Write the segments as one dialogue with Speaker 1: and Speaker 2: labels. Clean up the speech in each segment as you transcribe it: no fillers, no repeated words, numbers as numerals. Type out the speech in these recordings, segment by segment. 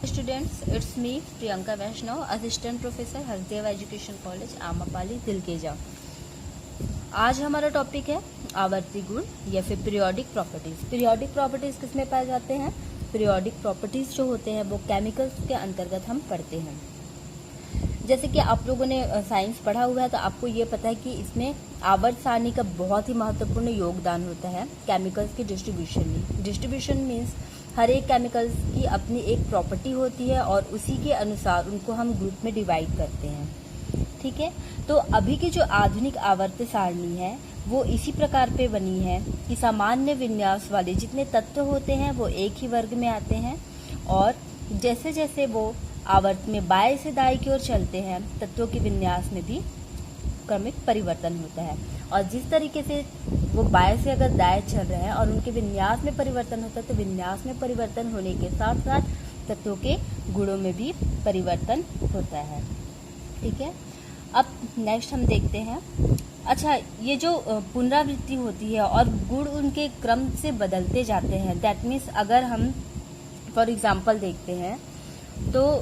Speaker 1: Students, it's me Priyanka Vaishnav, Assistant Professor Hasdeo education college Amapali दिलकेजा। आज हमारा टॉपिक है आवर्ती गुण या फिर पीरियोडिक प्रॉपर्टीज। पीरियोडिक प्रॉपर्टीज किसमें पाए जाते हैं? पीरियोडिक प्रॉपर्टीज जो होते हैं वो केमिकल्स के अंतर्गत हम पढ़ते हैं। जैसे कि आप लोगों ने साइंस पढ़ा हुआ है तो आपको ये पता है कि इसमें आवर्त सारणी का बहुत ही महत्वपूर्ण योगदान होता है केमिकल्स के डिस्ट्रीब्यूशन में। डिस्ट्रीब्यूशन मीन्स हर एक केमिकल्स की अपनी एक प्रॉपर्टी होती है और उसी के अनुसार उनको हम ग्रुप में डिवाइड करते हैं। ठीक है, तो अभी की जो आधुनिक आवर्त सारणी है वो इसी प्रकार पे बनी है कि सामान्य विन्यास वाले जितने तत्व होते हैं वो एक ही वर्ग में आते हैं और जैसे जैसे वो आवर्त में बाएं से दाएं की ओर चलते हैं तत्वों के विन्यास में भी क्रमिक परिवर्तन होता है। और जिस तरीके से वो बाएं से अगर दाएं चल रहे हैं और उनके विन्यास में परिवर्तन होता है तो विन्यास में परिवर्तन होने के साथ साथ तत्वों के गुणों में भी परिवर्तन होता है। ठीक है, अब नेक्स्ट हम देखते हैं। अच्छा, ये जो पुनरावृत्ति होती है और गुण उनके क्रम से बदलते जाते हैं, दैट मीन्स अगर हम फॉर एग्जाम्पल देखते हैं तो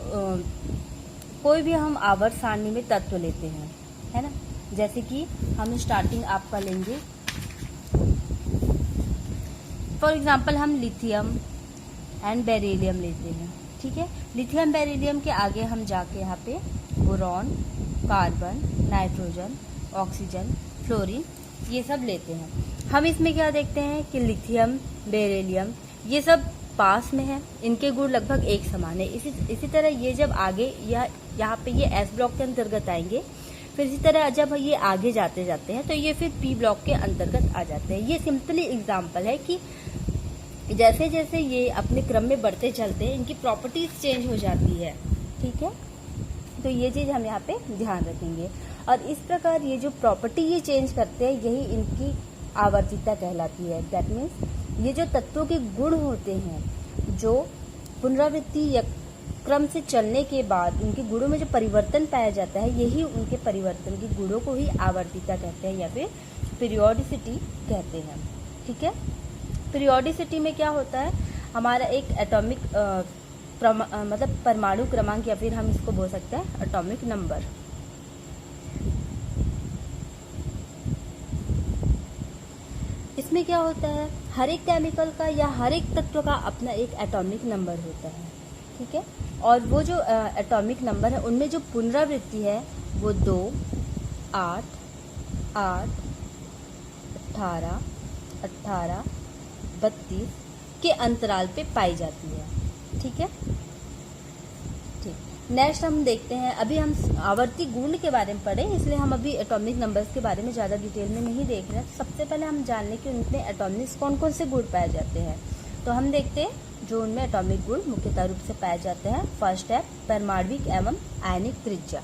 Speaker 1: कोई भी हम आवर्त सारणी में तत्व लेते हैं, है ना। जैसे कि हम स्टार्टिंग आपका लेंगे, फॉर एग्जांपल हम लिथियम एंड बेरिलियम लेते हैं। ठीक है, लिथियम बेरिलियम के आगे हम जाके यहाँ पे boron, carbon, nitrogen, oxygen, fluorine ये सब लेते हैं। हम इसमें क्या देखते हैं कि लिथियम, बेरिलियम ये सब पास में है, इनके गुण लगभग एक समान है। इसी तरह ये जब आगे यहाँ पे ये एस ब्लॉक के अंतर्गत आएंगे, फिर इसी तरह जब ये आगे जाते जाते हैं तो ये फिर पी ब्लॉक के अंतर्गत आ जाते हैं। ये सिंपली एग्जांपल है कि जैसे जैसे ये अपने क्रम में बढ़ते चलते हैं इनकी प्रॉपर्टीज चेंज हो जाती है। ठीक है, तो ये चीज हम यहाँ पे ध्यान रखेंगे। और इस प्रकार ये जो प्रॉपर्टी ये चेंज करते हैं यही इनकी आवर्तिता कहलाती है। दैट मीन्स ये जो तत्वों के गुण होते हैं जो पुनरावृत्ति या क्रम से चलने के बाद उनके गुणों में जो परिवर्तन पाया जाता है यही उनके परिवर्तन के गुणों को ही आवर्तिता कहते हैं या फिर पीरियोडिसिटी कहते हैं। ठीक है, पीरियोडिसिटी में क्या होता है, हमारा एक एटॉमिक मतलब परमाणु क्रमांक या फिर हम इसको बोल सकते हैं एटॉमिक नंबर। इसमें क्या होता है, हर एक केमिकल का या हर एक तत्व का अपना एक एटॉमिक नंबर होता है। ठीक है, और वो जो एटॉमिक नंबर है उनमें जो पुनरावृत्ति है वो 2, 8, 8, 18, 18, 32 के अंतराल पे पाई जाती है। ठीक है, ठीक। नेक्स्ट हम देखते हैं, अभी हम आवर्ती गुण के बारे में पढ़े इसलिए हम अभी एटॉमिक नंबर्स के बारे में ज़्यादा डिटेल में नहीं देख रहे हैं। सबसे पहले हम जान लें कि उनमें एटॉमिक्स कौन कौन से गुण पाए जाते हैं। तो हम देखते हैं जो उनमें एटॉमिक गुण मुख्यतः रूप से पाए जाते हैं। फर्स्ट है परमाणविक एवं आयनिक त्रिज्या।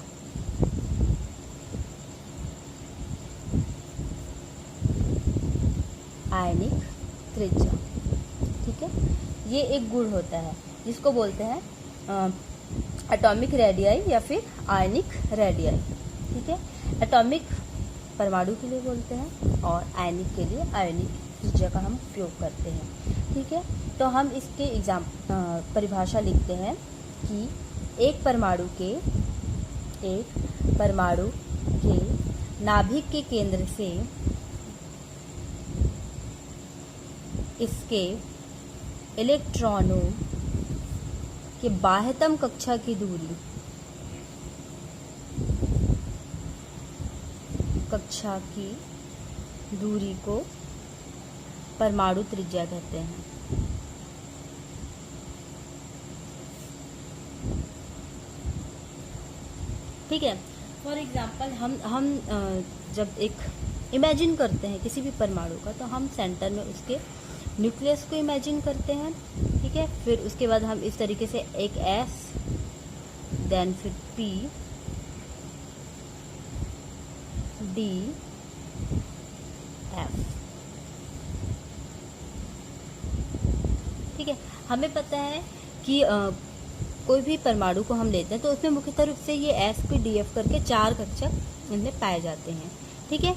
Speaker 1: आयनिक त्रिज्या, ठीक है, ये एक गुण होता है जिसको बोलते हैं एटॉमिक रेडियाई या फिर आयनिक रेडियाई। ठीक है, एटॉमिक परमाणु के लिए बोलते हैं और आयनिक के लिए आयनिक त्रिज्या का हम उपयोग करते हैं। ठीक है, तो हम इसके परिभाषा लिखते हैं कि एक परमाणु के नाभिक के केंद्र से इसके इलेक्ट्रॉनों के बाह्यतम कक्षा की दूरी को परमाणु त्रिज्या कहते हैं। ठीक है, फॉर एग्जांपल हम जब एक इमेजिन करते हैं किसी भी परमाणु का तो हम सेंटर में उसके न्यूक्लियस को इमेजिन करते हैं। ठीक है, फिर उसके बाद हम इस तरीके से एक एस, देन फिर पी, डी, एफ। ठीक है, हमें पता है कि कोई भी परमाणु को हम लेते हैं तो उसमें मुख्यतः रूप से ये एस, पी, डी, एफ करके 4 कक्षक इनमें पाए जाते हैं। ठीक है,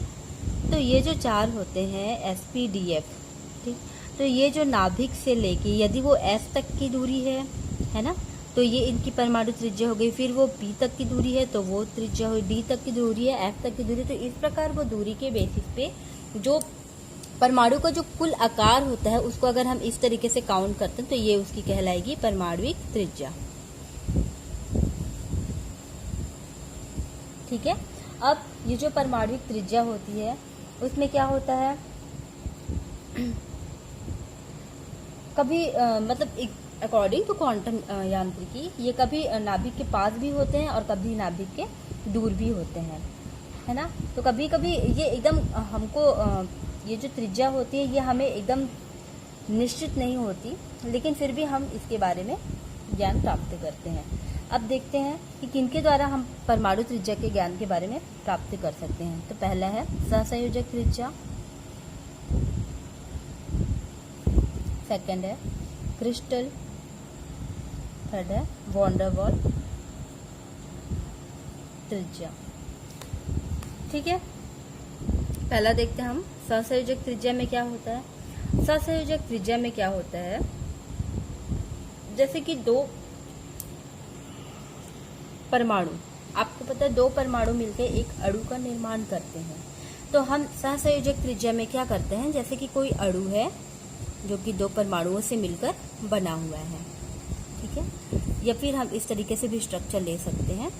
Speaker 1: तो ये जो 4 होते हैं एस, पी, डी, एफ, ठीक, तो ये जो नाभिक से लेके यदि वो एस तक की दूरी है ना, तो ये इनकी परमाणु त्रिज्या हो गई। फिर वो P तक की दूरी है तो वो त्रिज्या हुई, D तक की दूरी है, F तक की दूरी। तो इस प्रकार वो दूरी के बेसिस पे जो परमाणु का जो कुल आकार होता है उसको अगर हम इस तरीके से काउंट करते हैं तो ये उसकी कहलाएगी परमाणुविक त्रिज्या। ठीक है। अब ये जो परमाणुविक त्रिज्या होती है उसमें क्या होता है, कभी मतलब अकॉर्डिंग टू क्वांटम यांत्रिकी ये कभी नाभिक के पास भी होते हैं और कभी नाभिक के दूर भी होते हैं, है ना। तो कभी कभी ये एकदम हमको ये जो त्रिज्या होती है ये हमें एकदम निश्चित नहीं होती, लेकिन फिर भी हम इसके बारे में ज्ञान प्राप्त करते हैं। अब देखते हैं कि किनके द्वारा हम परमाणु त्रिज्या के ज्ञान के बारे में प्राप्त कर सकते हैं। तो पहला है सहसंयोजक त्रिज्या, सेकंड है क्रिस्टल, थर्ड है वॉन डेर वाल त्रिज्या। ठीक है, पहला देखते हैं हम सहसंयोजक त्रिज्या में क्या होता है। सहसंयोजक त्रिज्या में क्या होता है, जैसे कि दो परमाणु, आपको पता है दो परमाणु मिलकर एक अणु का निर्माण करते हैं। तो हम सहसंयोजक त्रिज्या में क्या करते हैं, जैसे कि कोई अणु है जो कि दो परमाणुओं से मिलकर बना हुआ है, ठीक है, या फिर हम इस तरीके से भी स्ट्रक्चर ले सकते हैं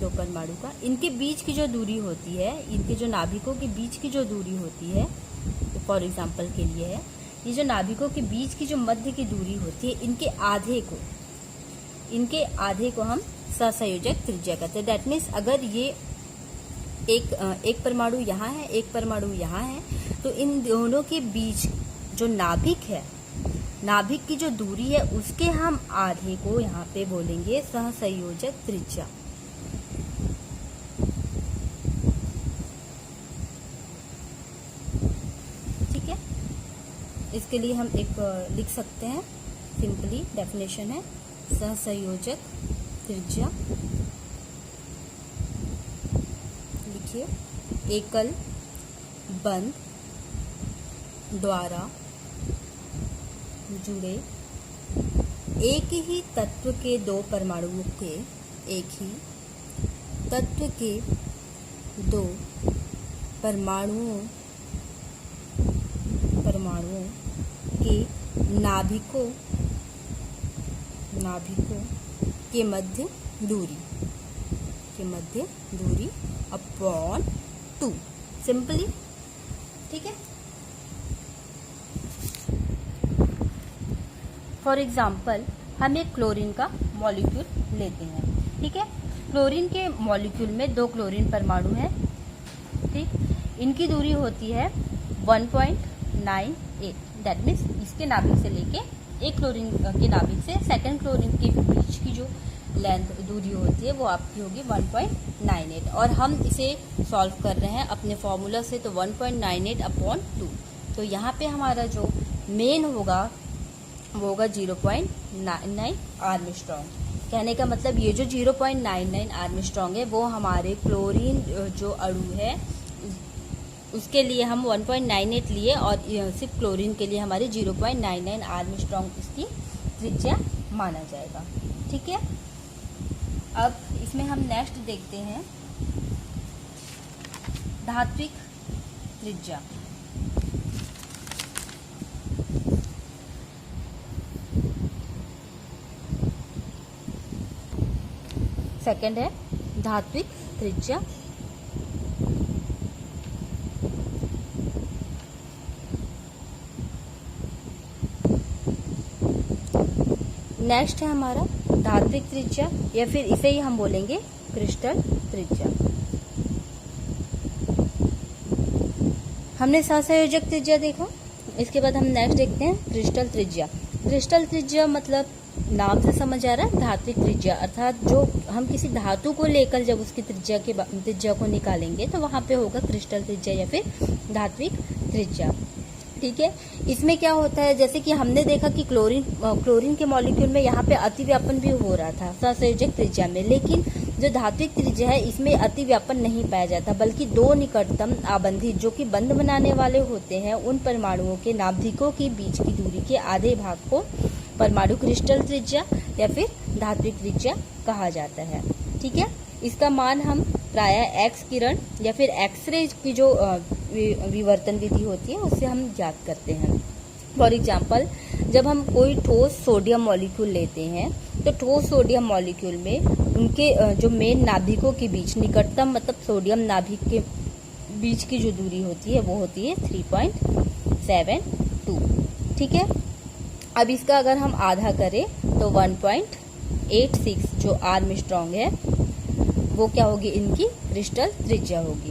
Speaker 1: दो परमाणु का। इनके बीच की जो दूरी होती है, इनके जो नाभिकों के बीच की जो दूरी होती है, तो फॉर एग्जाम्पल के लिए है, ये जो नाभिकों के बीच की जो मध्य की दूरी होती है, इनके आधे को हम सहसंयोजक त्रिज्या कहते हैं। दैट मीन्स अगर ये एक परमाणु यहाँ है, एक परमाणु यहाँ है, तो इन दोनों के बीच जो नाभिक है, नाभिक की जो दूरी है उसके हम आधे को यहाँ पे बोलेंगे सहसंयोजक त्रिज्या। ठीक है, इसके लिए हम एक लिख सकते हैं, सिंपली डेफिनेशन है सहसंयोजक त्रिज्या। लिखिए, एकल बंध द्वारा जुड़े एक ही तत्व के दो परमाणुओं के, एक ही तत्व के दो परमाणुओं के नाभिकों के मध्य दूरी अपॉन 2, सिंपली। ठीक है, फॉर एग्जाम्पल हम एक क्लोरीन का मॉलिक्यूल लेते हैं। ठीक है, क्लोरीन के मॉलिक्यूल में दो क्लोरीन परमाणु हैं। ठीक, इनकी दूरी होती है 1.98, दैट मीन्स इसके नाभिक से लेके एक क्लोरीन के नाभिक से सेकंड क्लोरीन के बीच की जो लेंथ दूरी होती है वो आपकी होगी 1.98, और हम इसे सॉल्व कर रहे हैं अपने फॉर्मूला से, तो 1.98 अपॉन 2। तो यहाँ पे हमारा जो मेन होगा वो होगा 0.99 आर्मस्ट्रॉन्ग। कहने का मतलब ये जो 0.99 आर्मस्ट्रॉन्ग है वो हमारे क्लोरीन जो अणु है उसके लिए हम 1.98 लिए, और सिर्फ क्लोरीन के लिए हमारे 0.99 आर्मस्ट्रॉन्ग इसकी त्रिज्या माना जाएगा। ठीक है, अब इसमें हम नेक्स्ट देखते हैं धात्विक त्रिज्या। सेकंड है धात्विक त्रिज्या। नेक्स्ट है हमारा धात्विक त्रिज्या, या फिर इसे ही हम बोलेंगे क्रिस्टल त्रिज्या। हमने सहसंयोजक त्रिज्या देखा, इसके बाद हम नेक्स्ट देखते हैं क्रिस्टल त्रिज्या। क्रिस्टल त्रिज्या मतलब नाम से समझ आ रहा है, धात्विक त्रिज्या अर्थात जो हम किसी धातु को लेकर जब उसकी त्रिज्या को निकालेंगे तो वहाँ पे होगा क्रिस्टल त्रिज्या या फिर धात्विक त्रिज्या। ठीक है, इसमें क्या होता है, जैसे कि हमने देखा कि क्लोरीन के मॉलिक्यूल में यहाँ पे अतिव्यापन भी हो रहा था सहसंयोजक त्रिज्या में, लेकिन जो धात्विक त्रिज्या है इसमें अतिव्यापन नहीं पाया जाता, बल्कि दो निकटतम आबंधित जो कि बंध बनाने वाले होते हैं उन परमाणुओं के नाभिकों के बीच की दूरी के आधे भाग को परमाणु क्रिस्टल त्रिज्या या फिर धात्विक त्रिज्या कहा जाता है। ठीक है, इसका मान हम प्रायः एक्स किरण या फिर एक्सरे की जो विवर्तन विधि होती है उससे हम ज्ञात करते हैं। फॉर एग्जाम्पल, जब हम कोई ठोस सोडियम मॉलिक्यूल लेते हैं तो ठोस सोडियम मॉलिक्यूल में उनके जो मेन नाभिकों के बीच निकटतम मतलब सोडियम नाभिक के बीच की जो दूरी होती है वो होती है 3.72। ठीक है, अब इसका अगर हम आधा करें तो 1.86 जो आर्मस्ट्रॉन्ग है वो क्या होगी, इनकी क्रिस्टल त्रिज्या होगी।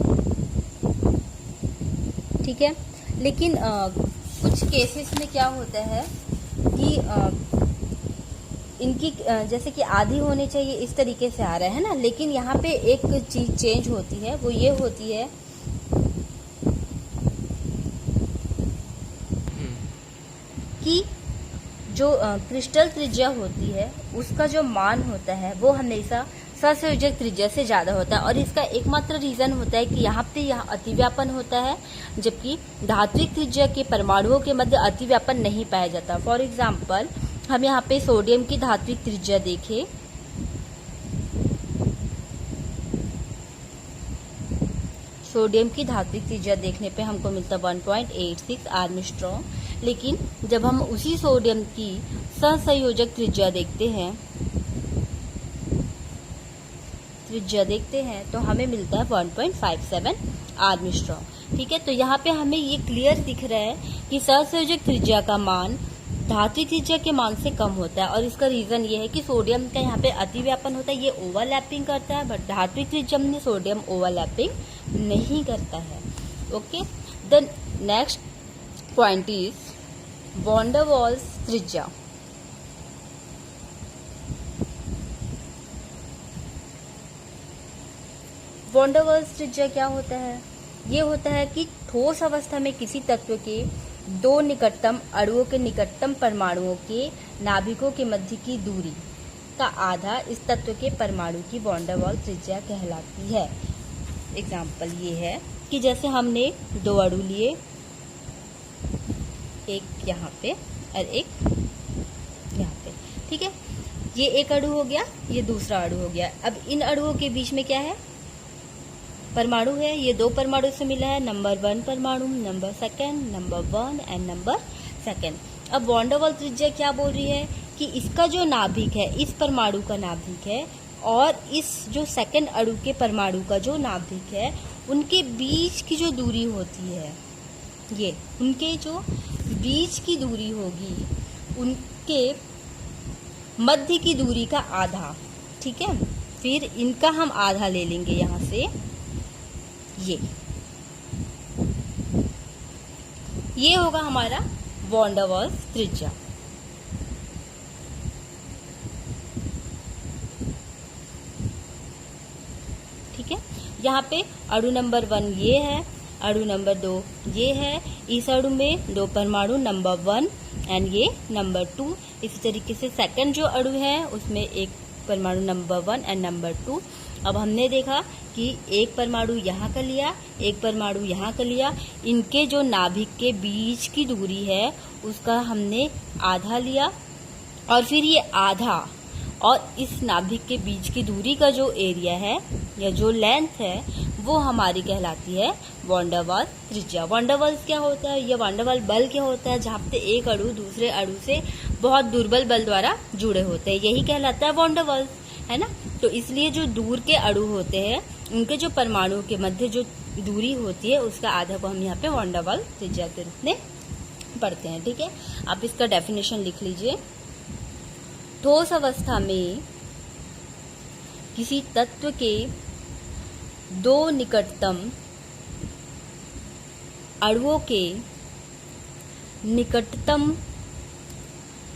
Speaker 1: ठीक है, लेकिन कुछ केसेस में क्या होता है कि इनकी जैसे कि आधी होनी चाहिए इस तरीके से आ रहा है ना, लेकिन यहाँ पे एक चीज चेंज होती है, वो ये होती है कि जो क्रिस्टल त्रिज्या होती है उसका जो मान होता है वो हमेशा सहसंयोजक त्रिज्या से ज्यादा होता है। और इसका एकमात्र रीजन होता है कि यहाँ अतिव्यापन होता है, जबकि धात्विक त्रिज्या के परमाणुओं के मध्य अतिव्यापन नहीं पाया जाता। फॉर एग्जाम्पल, हम यहाँ पे सोडियम की धात्विक त्रिज्या देखें, सोडियम की धात्विक त्रिज्या देखने पे हमको मिलता 1.86 आर्मस्ट्रॉन्ग, लेकिन जब हम उसी सोडियम की सहसंयोजक त्रिज्या देखते हैं तो हमें मिलता है 1.57 आर्मस्ट्रॉन्ग। ठीक है, तो यहाँ पे हमें ये क्लियर दिख रहा है कि सहसंयोजक त्रिज्या का मान धात्विक त्रिज्या के मान से कम होता है। और इसका रीजन ये है कि सोडियम का यहाँ पे अतिव्यापन होता है, ये ओवरलैपिंग करता है, बट धात्विक त्रिज्या में सोडियम ओवरलैपिंग नहीं करता है। Okay, the next point is van der Waals त्रिज्या। वॉन डर वाल्स त्रिज्या क्या होता है? ये होता है कि ठोस अवस्था में किसी तत्व के दो निकटतम अणुओं के निकटतम परमाणुओं के नाभिकों के मध्य की दूरी का आधा इस तत्व के परमाणु की वॉन डर वाल्स त्रिज्या कहलाती है। एग्जाम्पल ये है कि जैसे हमने दो अणु लिए, एक यहाँ पे और एक यहाँ पे। ठीक है, ये एक अणु हो गया, ये दूसरा अणु हो गया। अब इन अणुओं के बीच में क्या है, परमाणु है। ये दो परमाणु से मिला है, नंबर 1 परमाणु, नंबर 2, नंबर 1 एंड नंबर 2। अब वॉन डर वाल्स त्रिज्या क्या बोल रही है कि इसका जो नाभिक है, इस परमाणु का नाभिक है और इस जो सेकंड अणु के परमाणु का जो नाभिक है, उनके बीच की जो दूरी होती है, ये उनके जो बीच की दूरी होगी, उनके मध्य की दूरी का आधा। ठीक है, फिर इनका हम आधा ले लेंगे यहाँ से, ये होगा हमारा वॉन डर वाल्स त्रिज्या। ठीक है, यहाँ पे अणु नंबर 1 ये है, अणु नंबर 2 ये है, इस अणु में दो परमाणु नंबर 1 एंड ये नंबर 2। इसी तरीके से सेकंड जो अणु है उसमें एक परमाणु नंबर 1 एंड नंबर 2। अब हमने देखा कि एक परमाणु यहाँ का लिया, एक परमाणु यहाँ का लिया, इनके जो नाभिक के बीच की दूरी है उसका हमने आधा लिया, और फिर ये आधा और इस नाभिक के बीच की दूरी का जो एरिया है या जो लेंथ है वो हमारी कहलाती है वॉन डर वाल्स त्रिज्या। वॉन डर वाल्स क्या होता है, या वॉन डर वाल्स बल क्या होता है, जहाँ पे एक अणु दूसरे अणु से बहुत दुर्बल बल द्वारा जुड़े होते हैं, यही कहलाता है वॉन डर वाल्स, है ना। तो इसलिए जो दूर के अणु होते हैं उनके जो परमाणु के मध्य जो दूरी होती है उसका आधा को हम यहाँ पे वॉन डर वाल्स त्रिज्या के रूप में पढ़ते हैं। ठीक है, आप इसका डेफिनेशन लिख लीजिए। ठोस अवस्था में किसी तत्व के दो निकटतम अणुओं के निकटतम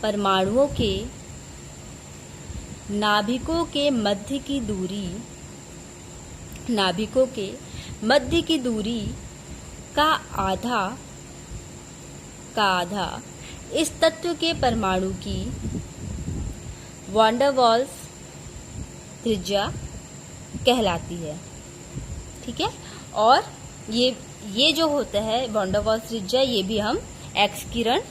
Speaker 1: परमाणुओं के नाभिकों के मध्य की दूरी, नाभिकों के मध्य की दूरी का आधा इस तत्व के परमाणु की वॉन डर वाल्स त्रिज्या कहलाती है। ठीक है, और ये जो होता है वॉन डर वाल्स त्रिज्या, ये भी हम एक्स किरण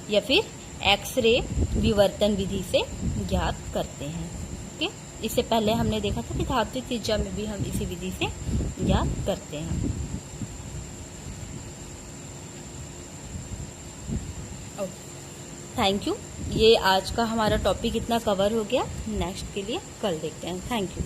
Speaker 1: या फिर एक्सरे विवर्तन विधि से ज्ञात करते हैं। ओके, इससे पहले हमने देखा था कि धात्विक त्रिज्या में भी हम इसी विधि से ज्ञात करते हैं। Thank you. ये आज का हमारा टॉपिक इतना कवर हो गया। नेक्स्ट के लिए कल देखते हैं। Thank you.